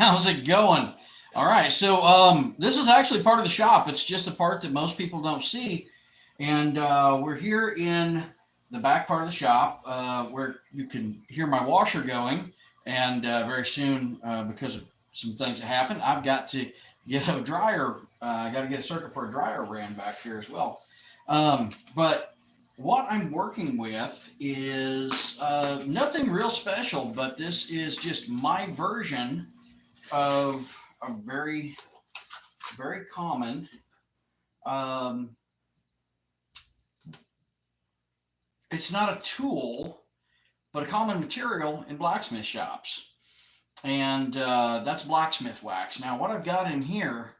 How's it going? All right, so this is actually part of the shop. It's just a part that most people don't see, and we're here in the back part of the shop where you can hear my washer going. And very soon, because of some things that happened, I've got to get a dryer. I got to get a circuit for a dryer ran back here as well. But what I'm working with is nothing real special, but this is just my version of a very, very common. Um, it's not a tool, but a common material in blacksmith shops, and that's blacksmith wax. Now, what I've got in here,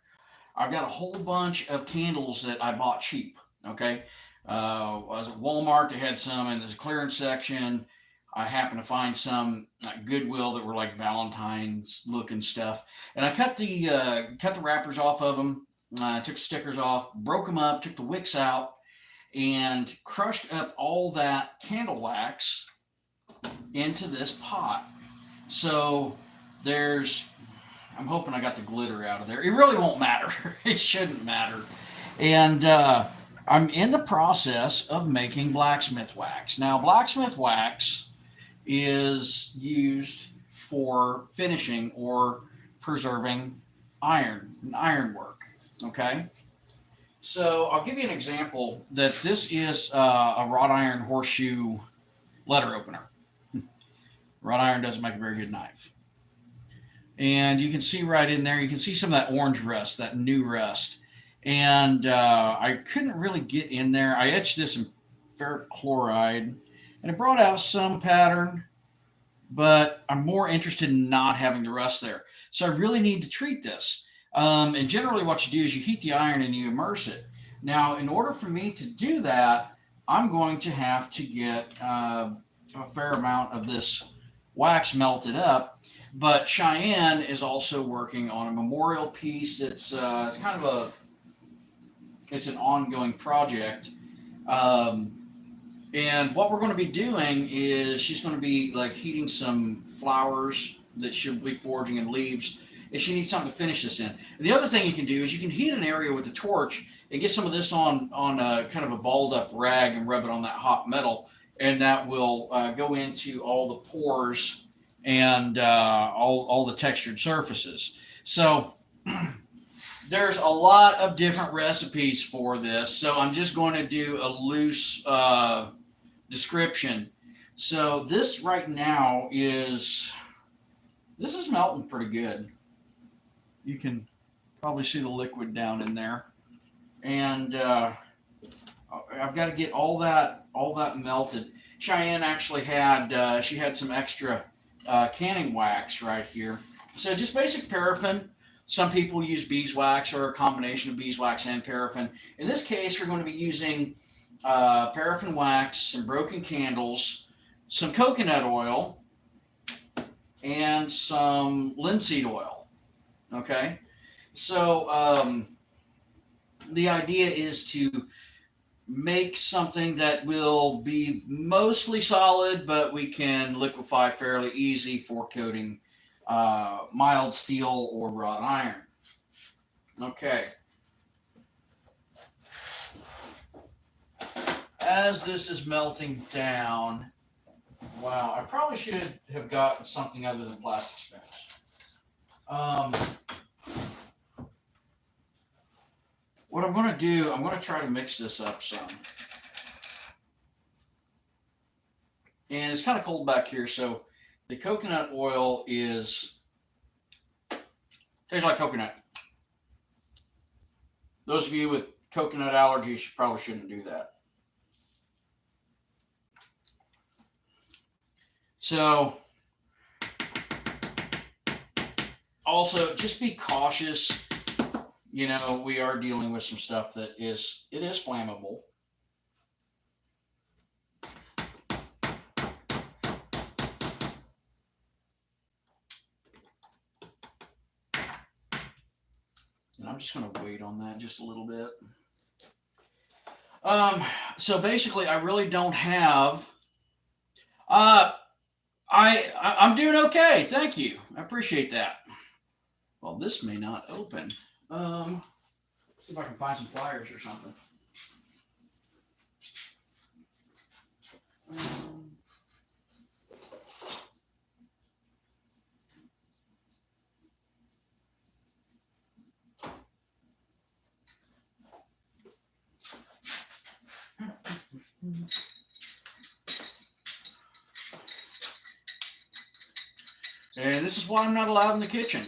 I've got a whole bunch of candles that I bought cheap. Okay, I was at Walmart. They had some, and there's a clearance section. I happened to find some at Goodwill that were like Valentine's looking stuff, and I cut the wrappers off of them. Took the stickers off, broke them up, took the wicks out, and crushed up all that candle wax into this pot. So there's, I'm hoping I got the glitter out of there. It really won't matter. It shouldn't matter. And I'm in the process of making blacksmith wax. Now, blacksmith wax is used for finishing or preserving ironwork. Okay, so I'll give you an example that this is a wrought iron horseshoe letter opener. Wrought iron doesn't make a very good knife, and you can see right in there. You can see some of that orange rust, that new rust, and I couldn't really get in there. I etched this in ferric chloride, and it brought out some pattern, but I'm more interested in not having the rust there. So I really need to treat this. And generally, what you do is you heat the iron and you immerse it. Now, in order for me to do that, I'm going to have to get a fair amount of this wax melted up. But Cheyenne is also working on a memorial piece. It's kind of it's an ongoing project. And what we're going to be doing is she's going to be like heating some flowers that she'll be forging and leaves. And she needs something to finish this in. And the other thing you can do is you can heat an area with a torch and get some of this on a kind of a balled up rag and rub it on that hot metal, and that will go into all the pores and all the textured surfaces. So there's a lot of different recipes for this. So I'm just going to do a loose description. So this right now this is melting pretty good. You can probably see the liquid down in there, and I've got to get all that melted. Cheyenne actually had she had some extra canning wax right here. So just basic paraffin. Some people use beeswax or a combination of beeswax and paraffin. In this case, we're going to be using paraffin wax, some broken candles, some coconut oil, and some linseed oil. Okay, so the idea is to make something that will be mostly solid, but we can liquefy fairly easy for coating mild steel or wrought iron. Okay. As this is melting down, wow, I probably should have gotten something other than plastic spoons. What I'm going to do, I'm going to try to mix this up some. And it's kind of cold back here, so the coconut oil tastes like coconut. Those of you with coconut allergies probably shouldn't do that. So, also, just be cautious. You know, we are dealing with some stuff that is flammable. And I'm just going to wait on that just a little bit. So basically, I really don't have. I'm doing okay. Thank you. I appreciate that. Well, this may not open. See if I can find some pliers or something. And this is why I'm not allowed in the kitchen.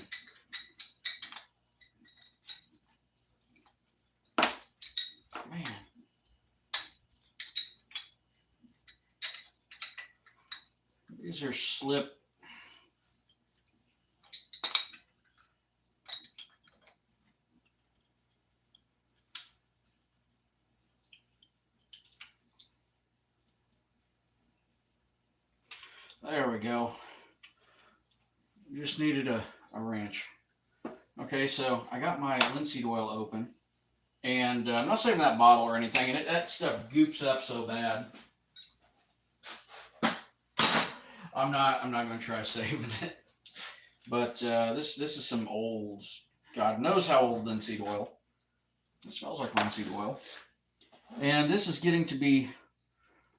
Man. These are slip. There we go. Just needed a wrench. Okay, so I got my linseed oil open. And I'm not saving that bottle or anything. And that stuff goops up so bad. I'm not going to try saving it. But this is some old, God knows how old linseed oil. It smells like linseed oil. And this is getting to be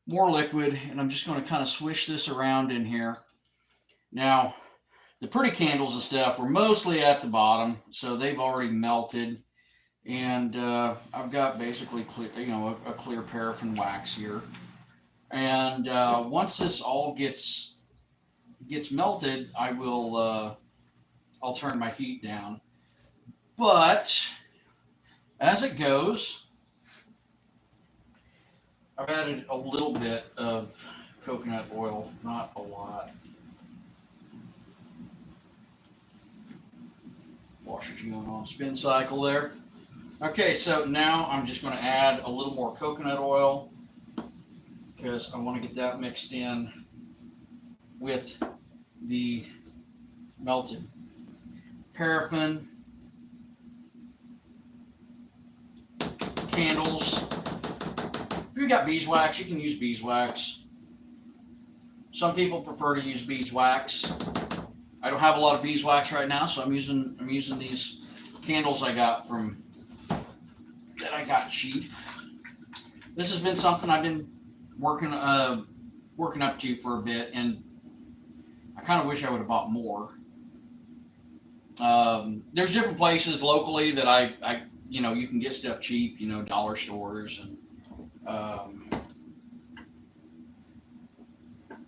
more liquid, and I'm just going to kind of swish this around in here. Now, the pretty candles and stuff were mostly at the bottom, so they've already melted. And I've got basically clear, a clear paraffin wax here. And once this all gets melted, I'll turn my heat down. But as it goes, I've added a little bit of coconut oil, not a lot. Washer's going on spin cycle there. Okay, so now I'm just going to add a little more coconut oil because I want to get that mixed in with the melted paraffin, candles. If you've got beeswax, you can use beeswax. Some people prefer to use beeswax. I don't have a lot of beeswax right now, so I'm using these candles I got cheap. This has been something I've been working up to for a bit, and I kind of wish I would have bought more. There's different places locally that I you can get stuff cheap, dollar stores and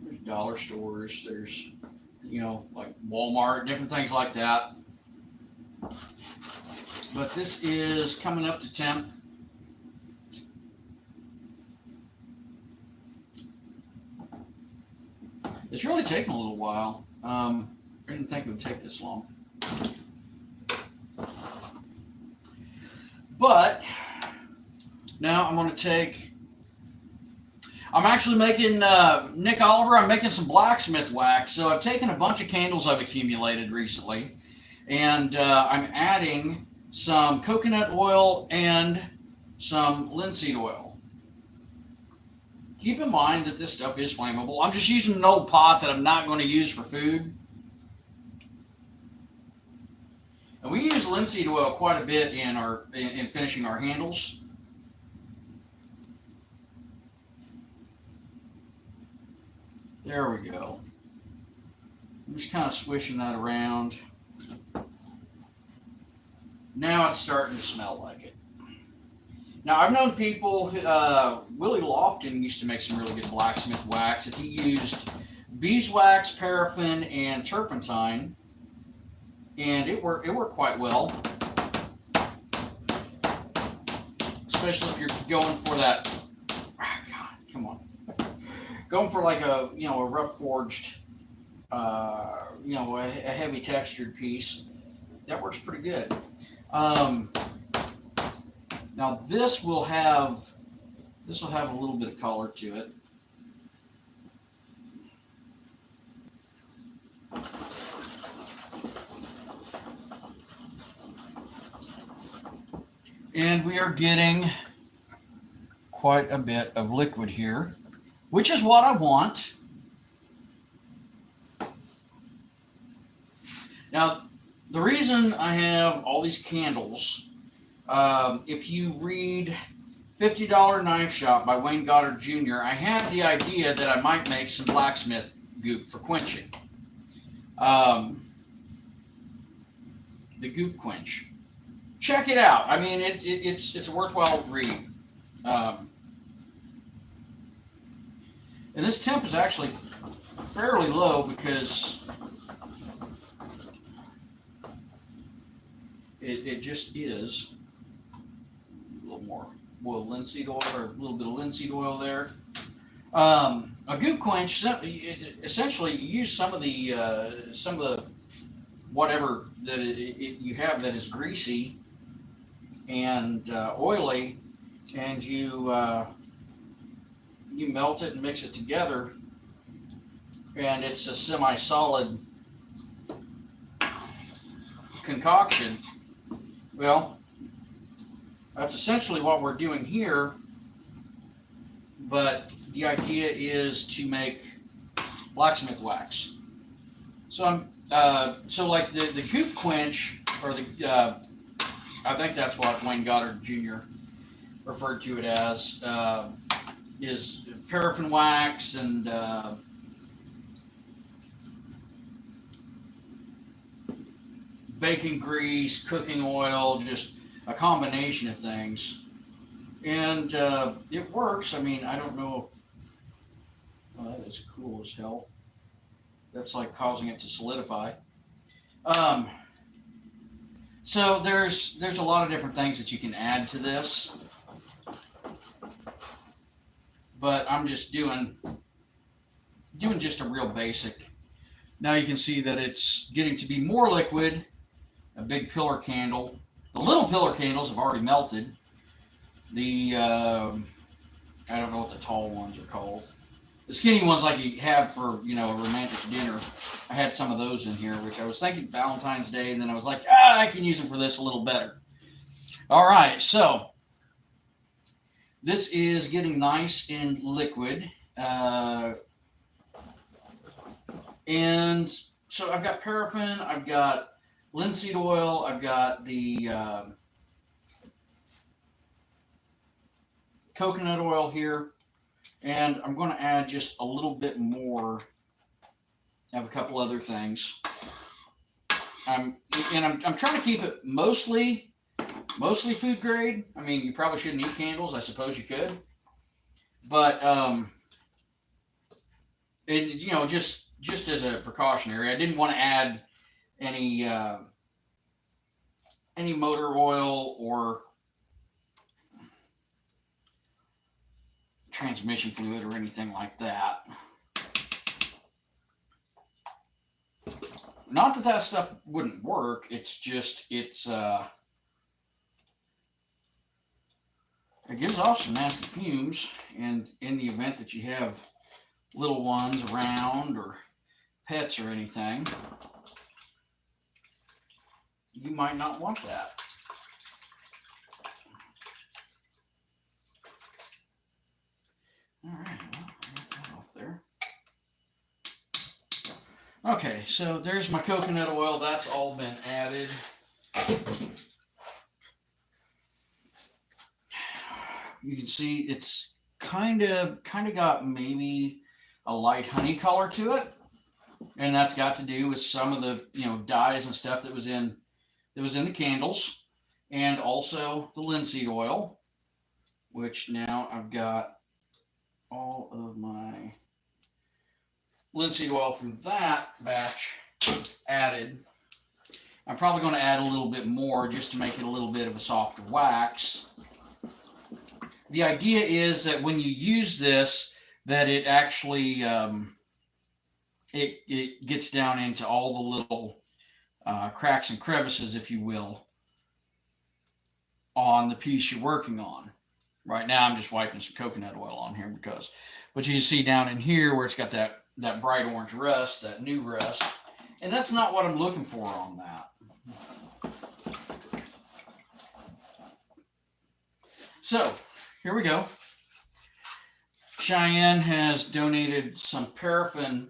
there's dollar stores, there's like Walmart, different things like that. But this is coming up to temp. It's really taken a little while. I didn't think it would take this long. But now I'm going to take, I'm actually making, Nick Oliver, I'm making some blacksmith wax. So I've taken a bunch of candles I've accumulated recently, and I'm adding some coconut oil and some linseed oil. Keep in mind that this stuff is flammable. I'm just using an old pot that I'm not going to use for food. And we use linseed oil quite a bit in finishing our handles. There we go. I'm just kind of swishing that around. Now it's starting to smell like it. Now, I've known people, Willie Lofton used to make some really good blacksmith wax. If he used beeswax, paraffin, and turpentine, and it worked quite well. Especially if you're going for that, going for like a rough forged, a heavy textured piece. That works pretty good. Now this will have a little bit of color to it. And we are getting quite a bit of liquid here, which is what I want. Now, The reason I have all these candles, if you read $50 Knife Shop by Wayne Goddard Jr., I had the idea that I might make some blacksmith goop for quenching. Um, the goop quench. Check it out. I mean, it's a worthwhile read. Um, and this temp is actually fairly low because it just is. A little more boiled linseed oil, or a little bit of linseed oil there. A goop quench, essentially, you use some of the whatever that you have that is greasy and oily, and you melt it and mix it together, and it's a semi-solid concoction. Well, that's essentially what we're doing here, but the idea is to make blacksmith wax. So so like the goop quench, or I think that's what Wayne Goddard Jr. referred to it as, is paraffin wax and bacon grease, cooking oil, just a combination of things. And it works. I mean, I don't know if, well, that is cool as hell. That's like causing it to solidify. Um, so there's a lot of different things that you can add to this, but I'm just doing just a real basic. Now you can see that it's getting to be more liquid. A big pillar candle. The little pillar candles have already melted. The I don't know what the tall ones are called. The skinny ones like you have for, a romantic dinner. I had some of those in here, which I was thinking Valentine's Day, and then I was like, I can use them for this a little better. All right, so this is getting nice and liquid. And so I've got paraffin, I've got linseed oil, I've got the coconut oil here, and I'm going to add just a little bit more. I have a couple other things. I'm trying to keep it mostly food grade. I mean, you probably shouldn't eat candles. I suppose you could, but just as a precautionary, I didn't want to add any motor oil or transmission fluid or anything like that. Not that stuff wouldn't work. It's just it gives off some nasty fumes, and in the event that you have little ones around or pets or anything, you might not want that. All right, well, I got that off there. Okay, so there's my coconut oil. That's all been added. You can see it's kind of got maybe a light honey color to it, and that's got to do with some of the dyes and stuff that was in the candles, and also the linseed oil, which now I've got all of my linseed oil from that batch added. I'm probably going to add a little bit more just to make it a little bit of a softer wax. The idea is that when you use this, that it actually it gets down into all the little cracks and crevices, if you will, on the piece you're working on. Right now, I'm just wiping some coconut oil on here but you can see down in here where it's got that bright orange rust, that new rust, and that's not what I'm looking for on that. So here we go. Cheyenne has donated some paraffin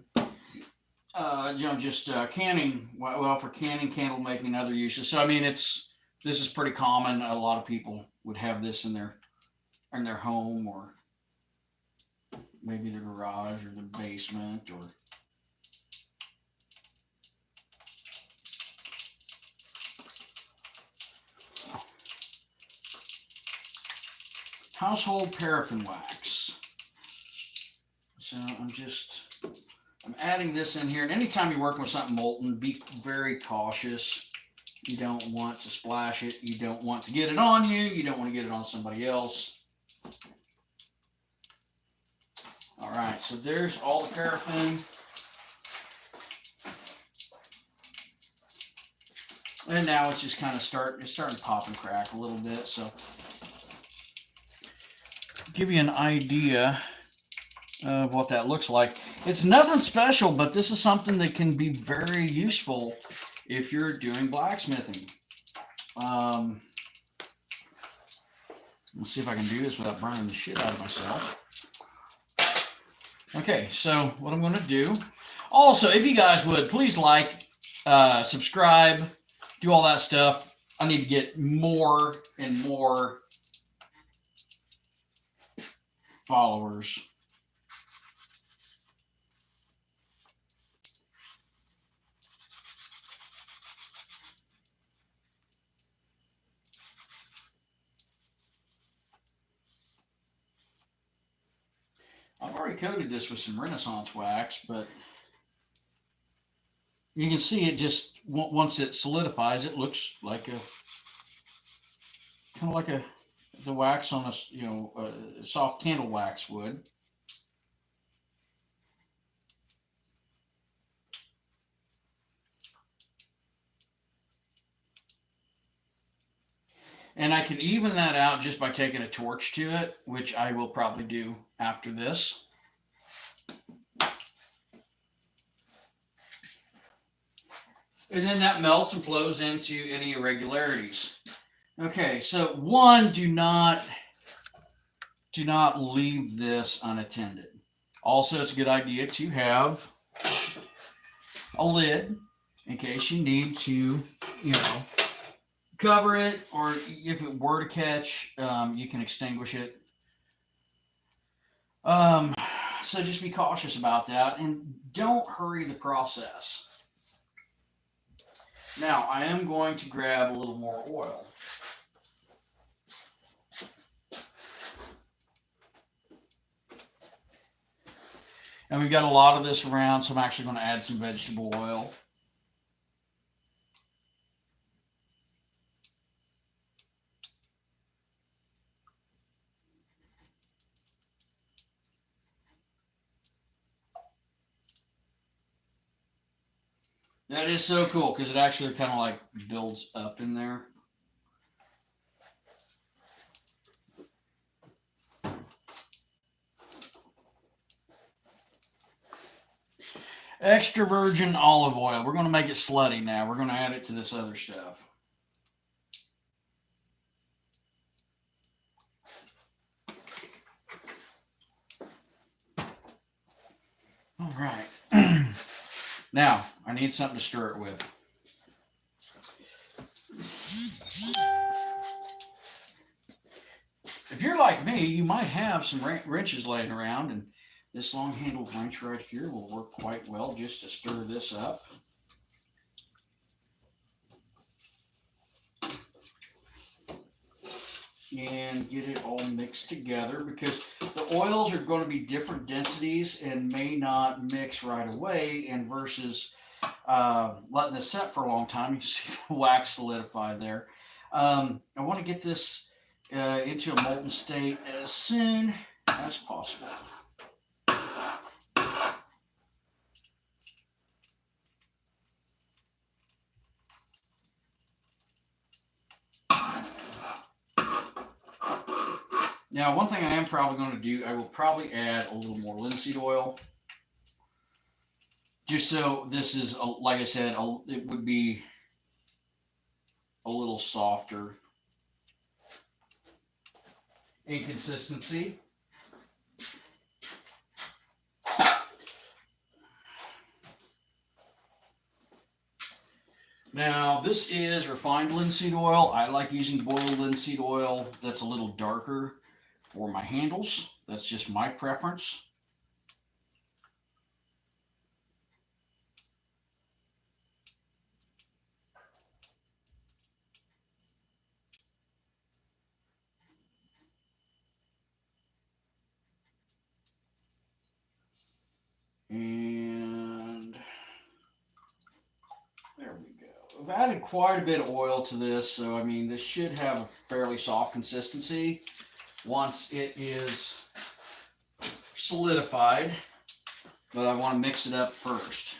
just canning, well, for canning, candle making, and other uses. So I mean, this is pretty common. A lot of people would have this in their home, or maybe their garage or their basement, or household paraffin wax. So I'm adding this in here. And anytime you're working with something molten, be very cautious. You don't want to splash it. You don't want to get it on you. You don't want to get it on somebody else. All right, so there's all the paraffin. And now it's just kind of starting to pop and crack a little bit. So give you an idea of what that looks like. It's nothing special, but this is something that can be very useful if you're doing blacksmithing. Let's see if I can do this without burning the shit out of myself. Okay, so what I'm going to do. Also, if you guys would, please like, subscribe, do all that stuff. I need to get more and more followers. I've already coated this with some Renaissance wax, but you can see it just, once it solidifies, it looks like kind of like the wax on a soft candle wax would. And I can even that out just by taking a torch to it, which I will probably do after this. And then that melts and flows into any irregularities. Okay, so one, do not leave this unattended. Also, it's a good idea to have a lid in case you need to, cover it, or if it were to catch, you can extinguish it. So just be cautious about that, and don't hurry the process. Now, I am going to grab a little more oil. And we've got a lot of this around, so I'm actually going to add some vegetable oil. That is so cool because it actually kind of like builds up in there. Extra virgin olive oil. We're going to make it slutty now. We're going to add it to this other stuff. All right. Now, I need something to stir it with. If you're like me, you might have some wrenches laying around, and this long-handled wrench right here will work quite well just to stir this up. And get it all mixed together, because the oils are going to be different densities and may not mix right away, and versus letting this set for a long time, you can see the wax solidify there. I want to get this into a molten state as soon as possible. Now, one thing I am probably going to do, I will probably add a little more linseed oil. Just so this is, like I said, it would be a little softer in consistency. Now, this is refined linseed oil. I like using boiled linseed oil that's a little darker for my handles. That's just my preference. And there we go. I've added quite a bit of oil to this, so I mean, this should have a fairly soft consistency once it is solidified, but I want to mix it up first.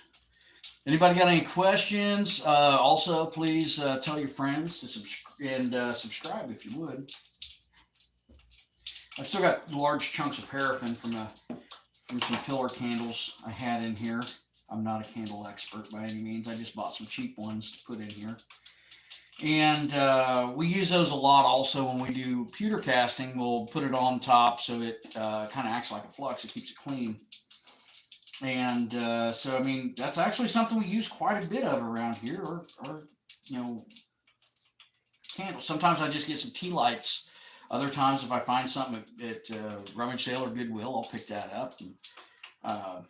Anybody got any questions? Also, please tell your friends to subscribe if you would. I've still got large chunks of paraffin from some pillar candles I had in here. I'm not a candle expert by any means. I just bought some cheap ones to put in here. And we use those a lot also when we do pewter casting. We'll put it on top so it kind of acts like a flux. It keeps it clean. And so, I mean, that's actually something we use quite a bit of around here, or you know, candles. Sometimes I just get some tea lights. Other times, if I find something at rummage sale or Goodwill, I'll pick that up. And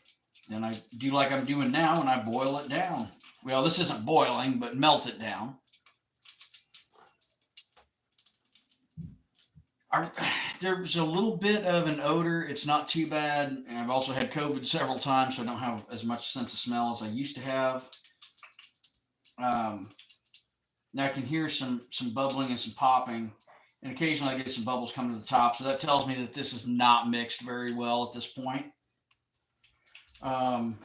then I do like I'm doing now, and I boil it down. Well, this isn't boiling, but melt it down. There's a little bit of an odor. It's not too bad. And I've also had COVID several times, so I don't have as much sense of smell as I used to have. Now I can hear some bubbling and some popping, and occasionally I get some bubbles coming to the top. So that tells me that this is not mixed very well at this point. And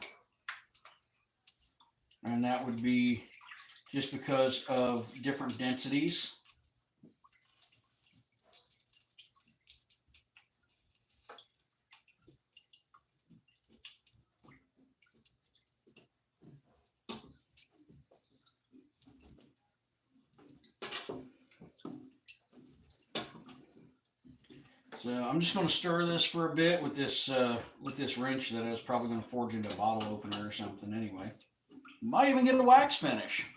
that would be just because of different densities. So I'm just going to stir this for a bit with this wrench that I was probably going to forge into a bottle opener or something anyway. Might even get a wax finish.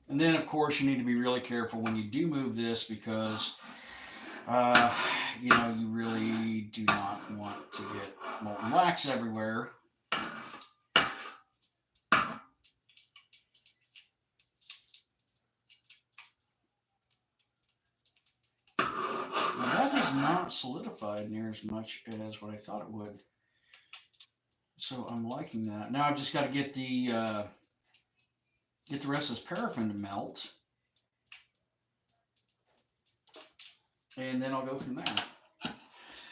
And then, of course, you need to be really careful when you do move this because, you know, you really do not want to get molten wax everywhere. Now, that has not solidified near as much as what I thought it would. So I'm liking that. Now I've just got to get the rest of this paraffin to melt, and then I'll go from there.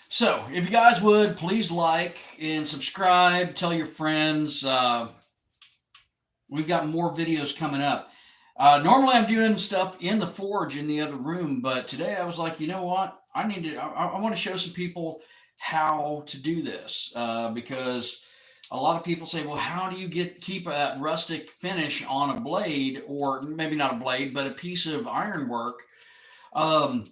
So if you guys would please like and subscribe, tell your friends. We've got more videos coming up. Normally I'm doing stuff in the forge in the other room, but today I was like, you know what? I want to show some people how to do this because a lot of people say, well, how do you keep that rustic finish on a blade, or maybe not a blade, but a piece of ironwork? Or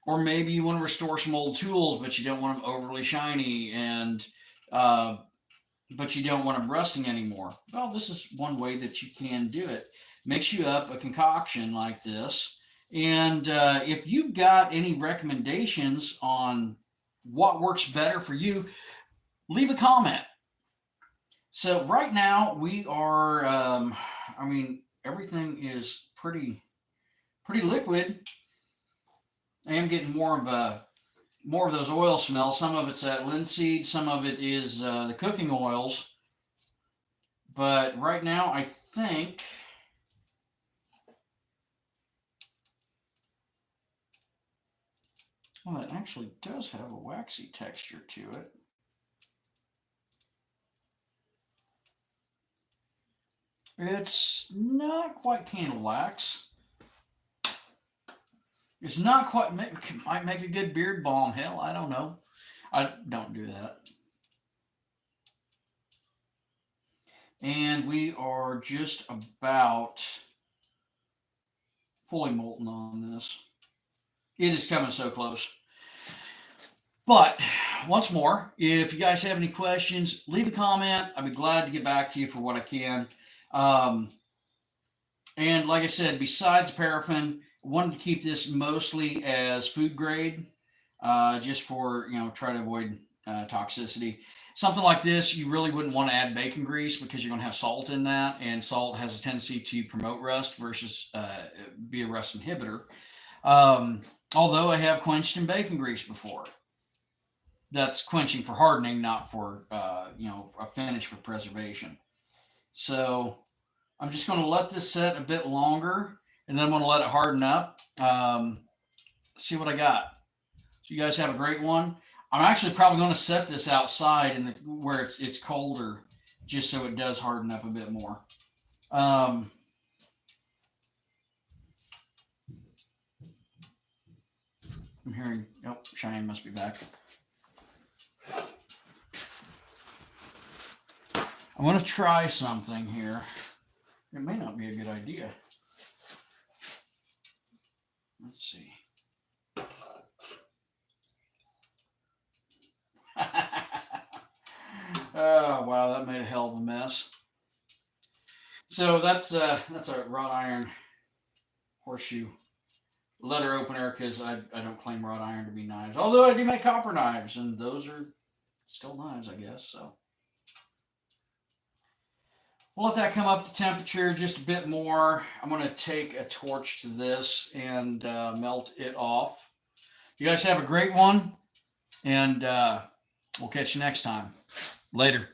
maybe you want to restore some old tools, but you don't want them overly shiny, and but you don't want them rusting anymore. Well, this is one way that you can do it. Mix you up a concoction like this, and if you've got any recommendations on what works better for you, leave a comment. So right now we are, I mean, everything is pretty liquid. I am getting more of those oil smells. Some of it's that linseed, some of it is the cooking oils. But right now, I think well, it actually does have a waxy texture to it. It's not quite candle wax. It's not quite, might make a good beard balm. Hell, I don't know. I don't do that. And we are just about fully molten on this. It is coming so close. But once more, if you guys have any questions, leave a comment. I'd be glad to get back to you for what I can. Um, and like I said, besides paraffin, I wanted to keep this mostly as food grade, just for, try to avoid toxicity. Something like this, you really wouldn't want to add bacon grease because you're going to have salt in that, and salt has a tendency to promote rust versus be a rust inhibitor. Um, Although I have quenched in bacon grease before. That's quenching for hardening, not for a finish for preservation. So I'm just going to let this set a bit longer, and then I'm going to let it harden up. See what I got. So you guys have a great one. I'm actually probably going to set this outside where it's colder, just so it does harden up a bit more. I'm hearing. Oh, Cheyenne must be back. I'm going to try something here. It may not be a good idea. Let's see. Oh, wow, that made a hell of a mess. So that's a wrought iron horseshoe letter opener, because I don't claim wrought iron to be knives. Although I do make copper knives, and those are still knives, I guess. So we'll let that come up to temperature just a bit more. I'm going to take a torch to this and melt it off. You guys have a great one, and we'll catch you next time. Later.